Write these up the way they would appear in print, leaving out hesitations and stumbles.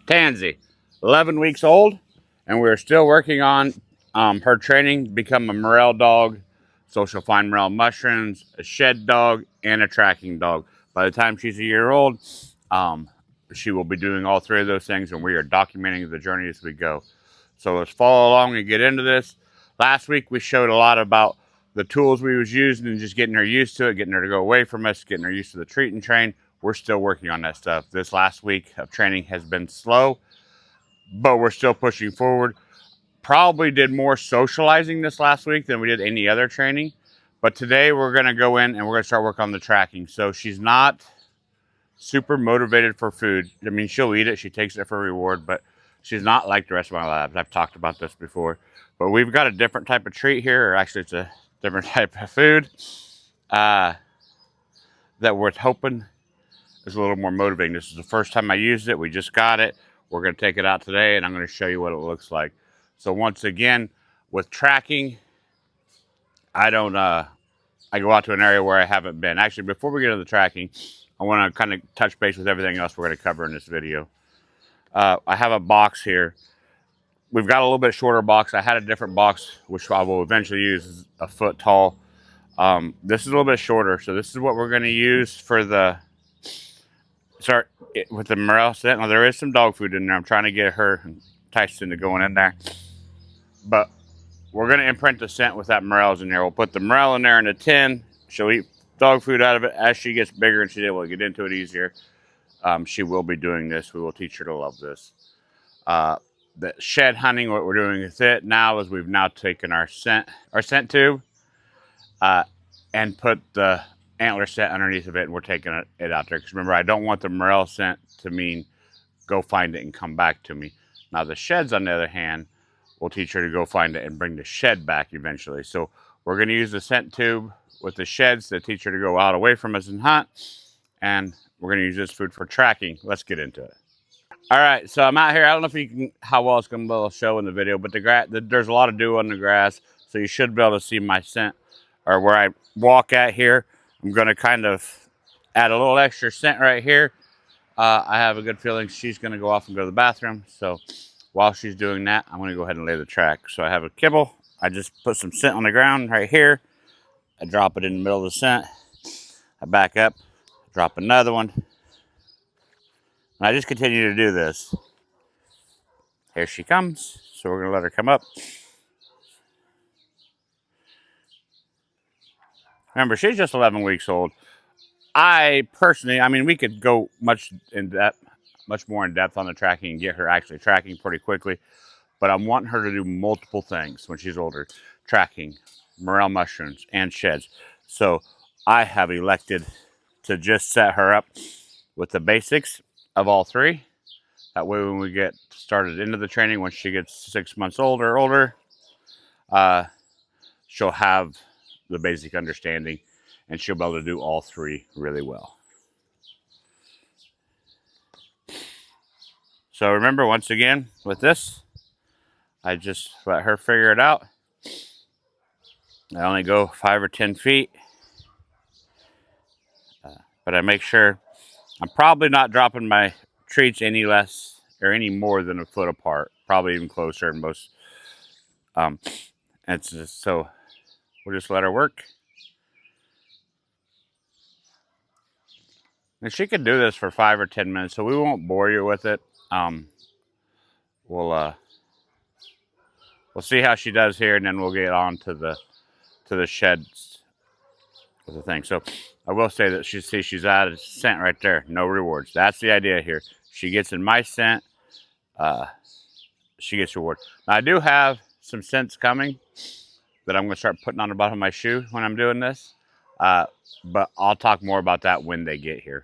Tansy, 11 weeks old, and we're still working on her training to become a Morel dog. So she'll find Morel mushrooms, a shed dog, and a tracking dog. By the time she's a year old, she will be doing all three of those things, and we are documenting the journey as we go. So let's follow along and get into this. Last week we showed a lot about the tools we was using and just getting her used to it, getting her to go away from us, getting her used to the treat and train. We're still working on that stuff. This last week of training has been slow, but we're still pushing forward. Probably did more socializing this last week than we did any other training. But today we're going to go in and we're going to start working on the tracking. So she's not super motivated for food. I mean, she'll eat it. She takes it for reward, but she's not like the rest of my labs. I've talked about this before. But we've got a different type of treat here, or actually it's a different type of food that we're hoping is a little more motivating. This is the first time I used it. We just got it. We're going to take it out today, and I'm going to show you what it looks like. So once again, with tracking, I go out to an area where I haven't been. Actually, before we get into the tracking, I want to kind of touch base with everything else we're going to cover in this video. I have a box here. We've got a little bit shorter box. I had a different box, which I will eventually use, is a foot tall. This is a little bit shorter, so this is what we're going to use for the start with the Morel scent. Now, there is some dog food in there. I'm trying to get her enticed into going in there, but we're going to imprint the scent with that Morel's in there. We'll put the Morel in there in a tin. She'll eat dog food out of it. As she gets bigger and she's able to get into it easier, she will be doing this. We will teach her to love this. The shed hunting, what we're doing with it now is we've now taken our scent tube and put the antler scent underneath of it, and we're taking it out there. Because remember, I don't want the Morel scent to mean go find it and come back to me. Now the sheds, on the other hand, we'll teach her to go find it and bring the shed back eventually. So we're going to use the scent tube with the sheds to teach her to go out away from us and hunt. And we're going to use this food for tracking. Let's get into it. All right, so I'm out here. I don't know if you can, how well it's going to be able to show in the video, but there's a lot of dew on the grass, so you should be able to see my scent, or where I walk at here. I'm going to kind of add a little extra scent right here. I have a good feeling she's going to go off and go to the bathroom, so while she's doing that, I'm going to go ahead and lay the track. So I have a kibble. I just put some scent on the ground right here. I drop it in the middle of the scent. I back up, drop another one. And I just continue to do this. Here she comes. So we're going to let her come up. Remember, she's just 11 weeks old. I mean, we could go much more in depth on the tracking and get her actually tracking pretty quickly. But I'm wanting her to do multiple things when she's older. Tracking, Morel mushrooms, and sheds. So I have elected to just set her up with the basics of all three. That way when we get started into the training, when she gets 6 months older, she'll have the basic understanding and she'll be able to do all three really well. So remember, once again, with this, I just let her figure it out. I only go 5 or 10 feet, but I make sure I'm probably not dropping my treats any less or any more than a foot apart, probably even closer in most. It's just, so we'll just let her work. And she can do this for 5 or 10 minutes, so we won't bore you with it. We'll see how she does here, and then we'll get on to the sheds with the thing. So I will say that she's out of scent right there. No rewards. That's the idea here. She gets in my scent. She gets reward. Now, I do have some scents coming that I'm going to start putting on the bottom of my shoe when I'm doing this. But I'll talk more about that when they get here.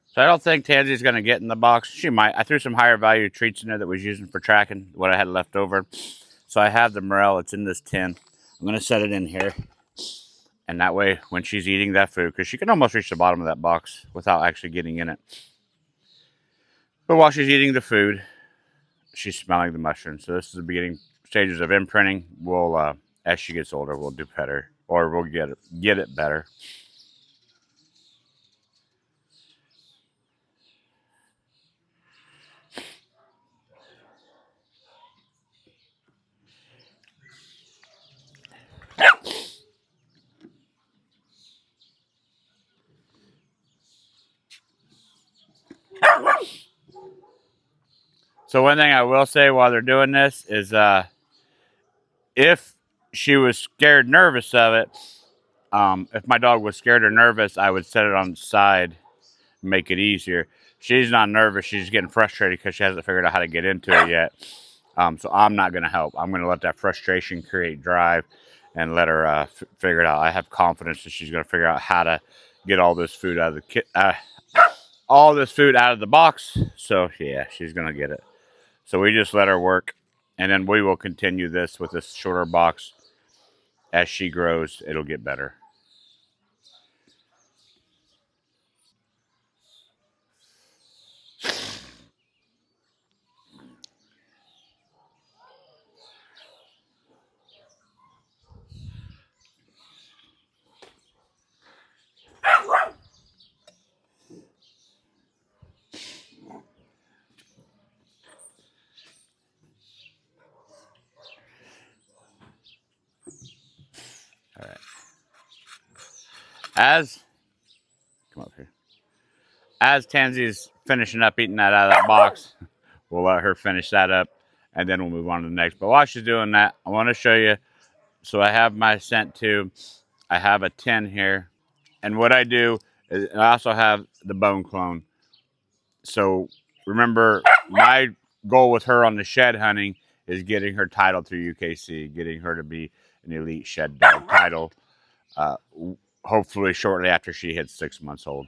So I don't think Tansy's going to get in the box. She might. I threw some higher value treats in there that was using for tracking, what I had left over. So I have the Morel. It's in this tin. I'm going to set it in here. And that way, when she's eating that food, because she can almost reach the bottom of that box without actually getting in it. But while she's eating the food, she's smelling the mushrooms. So this is the beginning stages of imprinting. We'll, as she gets older, we'll do better, or we'll get it better. So one thing I will say while they're doing this is if she was scared nervous of it, if my dog was scared or nervous, I would set it on the side, make it easier. She's not nervous. She's getting frustrated because she hasn't figured out how to get into it yet. So I'm not going to help. I'm going to let that frustration create drive and let her figure it out. I have confidence that she's going to figure out how to get all this food out of the box. So yeah, she's going to get it. So we just let her work, and then we will continue this with this shorter box. As she grows, it'll get better. All right. Come up here. As Tansy's finishing up eating that out of that box, we'll let her finish that up, and then we'll move on to the next. But while she's doing that, I want to show you. So I have my scent tube. I have a tin here. And what I do is I also have the bone clone. So remember, my goal with her on the shed hunting is getting her titled through UKC, getting her to be an elite shed dog title, uh, hopefully shortly after she hits 6 months old.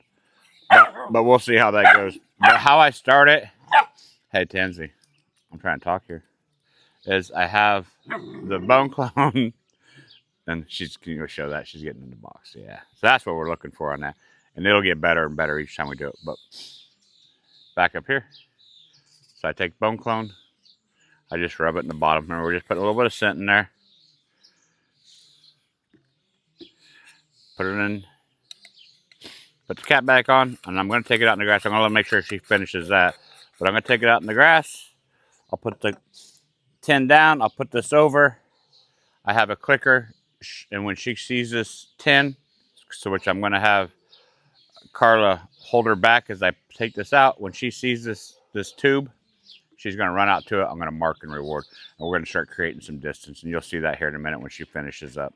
But we'll see how that goes. But how I start it, hey, Tansy, I'm trying to talk here, is I have the bone clone, and she's going to show that. She's getting in the box. Yeah. So that's what we're looking for on that. And it'll get better and better each time we do it. But back up here. So I take bone clone. I just rub it in the bottom. Remember, we're just putting a little bit of scent in there. Put it in. Put the cap back on, and I'm going to take it out in the grass. I'm going to make sure she finishes that. But I'm going to take it out in the grass. I'll put the tin down. I'll put this over. I have a clicker, and when she sees this tin, so which I'm going to have Carla hold her back as I take this out. When she sees this tube, she's going to run out to it. I'm going to mark and reward, and we're going to start creating some distance, and you'll see that here in a minute when she finishes up.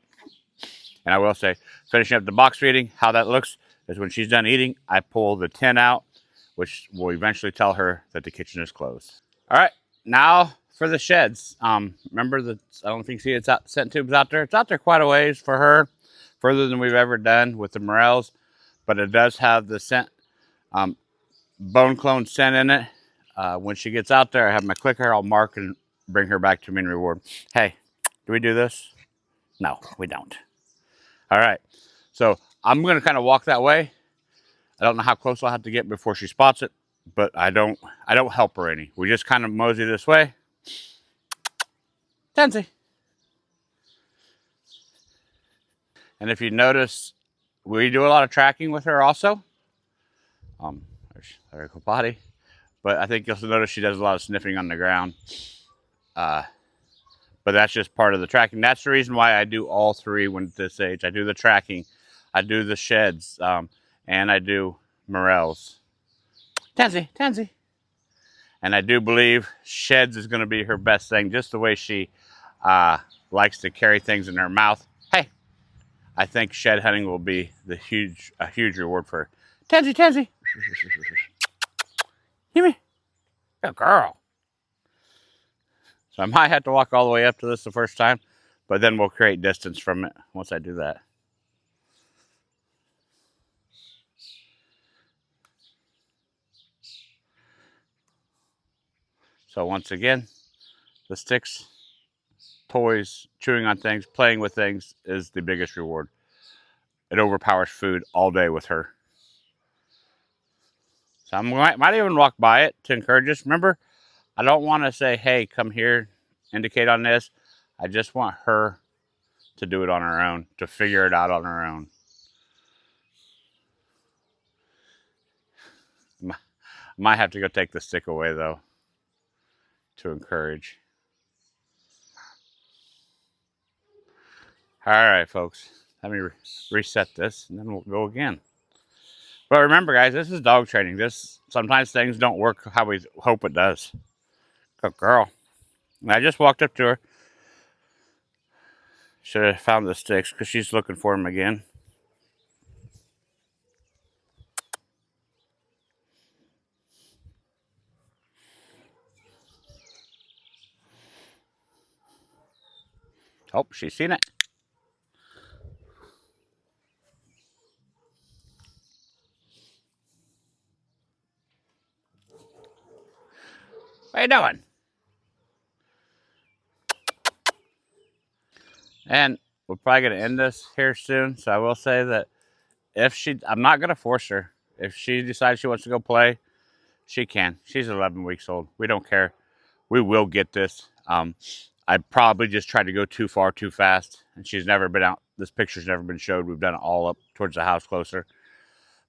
And I will say, finishing up the box feeding, how that looks is when she's done eating, I pull the tin out, which will eventually tell her that the kitchen is closed. All right, now for the sheds. Remember I don't think it's out, scent tubes out there. It's out there quite a ways for her, further than we've ever done with the morels, but it does have the scent, bone clone scent in it. When she gets out there, I have my clicker. I'll mark and bring her back to me and reward. Hey, do we do this? No, we don't. All right, so I'm going to kind of walk that way. I don't know how close I'll have to get before she spots it, but I don't help her any. We just kind of mosey this way. Tansy. And if you notice, we do a lot of tracking with her also. There's her potty. But I think you'll notice she does a lot of sniffing on the ground. But that's just part of the tracking. That's the reason why I do all three when at this age. I do the tracking, I do the sheds, and I do morels. Tansy. And I do believe sheds is going to be her best thing, just the way she likes to carry things in her mouth. Hey, I think shed hunting will be a huge reward for her. Tansy. Give me. Good girl. So I might have to walk all the way up to this the first time, but then we'll create distance from it once I do that. So once again, the sticks, toys, chewing on things, playing with things is the biggest reward. It overpowers food all day with her. So I might even walk by it to encourage us. Remember, I don't want to say, hey, come here, indicate on this. I just want her to do it on her own, to figure it out on her own. Might have to go take the stick away, though, to encourage. All right, folks. Let me reset this, and then we'll go again. But remember, guys, this is dog training. Sometimes things don't work how we hope it does. Good girl. And I just walked up to her. Should have found the sticks because she's looking for them again. Oh, she's seen it. What are you doing? And we're probably going to end this here soon. So I will say that I'm not going to force her. If she decides she wants to go play, she can. She's 11 weeks old. We don't care. We will get this. I probably just tried to go too far too fast, and she's never been out. This picture's never been showed. We've done it all up towards the house closer.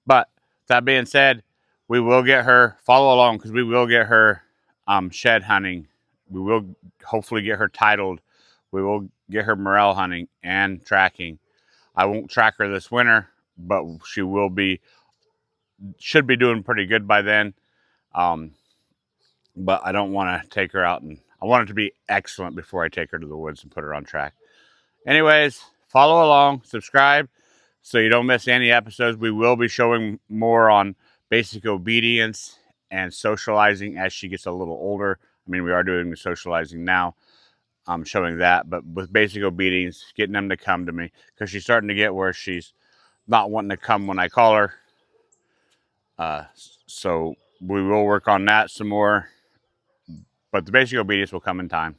But that being said, we will get her, follow along, because we will get her shed hunting. We will hopefully get her titled. We will get her morel hunting and tracking. I won't track her this winter, but she should be doing pretty good by then. But I don't want to take her out, and I want it to be excellent before I take her to the woods and put her on track. Anyways, follow along, subscribe, so you don't miss any episodes. We will be showing more on basic obedience and socializing as she gets a little older. I mean, we are doing the socializing now. I'm showing that, but with basic obedience, getting them to come to me, because she's starting to get where she's not wanting to come when I call her. So we will work on that some more, but the basic obedience will come in time.